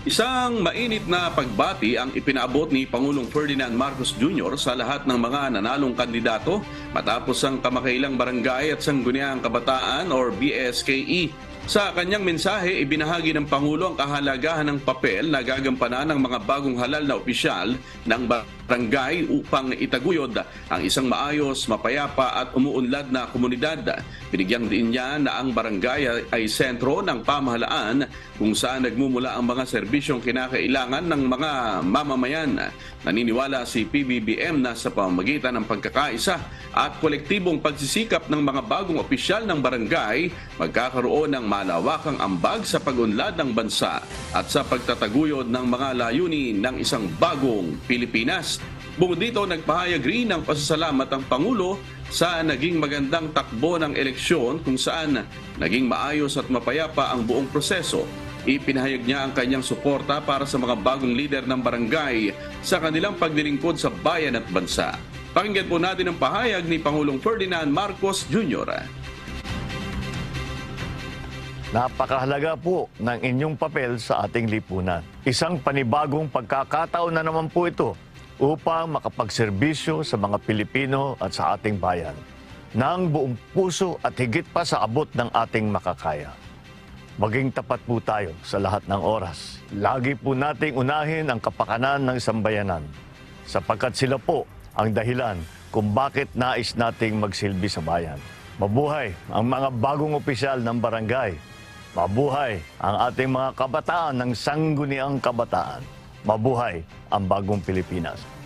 Isang mainit na pagbati ang ipinaabot ni Pangulong Ferdinand Marcos Jr. sa lahat ng mga nanalong kandidato matapos ang kamakailang barangay at sangguniang kabataan or BSKE. Sa kanyang mensahe, ibinahagi ng Pangulo ang kahalagahan ng papel na gagampanan ng mga bagong halal na opisyal ng barangay upang itaguyod ang isang maayos, mapayapa at umuunlad na komunidad. Binigyan din niya na ang barangay ay sentro ng pamahalaan kung saan nagmumula ang mga serbisyong kinakailangan ng mga mamamayan. Naniniwala si PBBM na sa pamamagitan ng pagkakaisa at kolektibong pagsisikap ng mga bagong opisyal ng barangay, magkakaroon ng malawakang ambag sa pag-unlad ng bansa at sa pagtataguyod ng mga layunin ng isang bagong Pilipinas. Bukod dito, nagpahayag rin ng pasasalamat ang Pangulo sa naging magandang takbo ng eleksyon kung saan naging maayos at mapayapa ang buong proseso. Ipinahayag niya ang kanyang suporta para sa mga bagong lider ng barangay sa kanilang paglilingkod sa bayan at bansa. Pakinggan po natin ang pahayag ni Pangulong Ferdinand Marcos Jr. Napakahalaga po ng inyong papel sa ating lipunan. Isang panibagong pagkakataon na naman po ito upang makapagserbisyo sa mga Pilipino at sa ating bayan ng buong puso at higit pa sa abot ng ating makakaya. Maging tapat po tayo sa lahat ng oras. Lagi po nating unahin ang kapakanan ng sambayanan sapagkat sila po ang dahilan kung bakit nais nating magsilbi sa bayan. Mabuhay ang mga bagong opisyal ng barangay. Mabuhay ang ating mga kabataan ng sangguniang kabataan. Mabuhay ang bagong Pilipinas.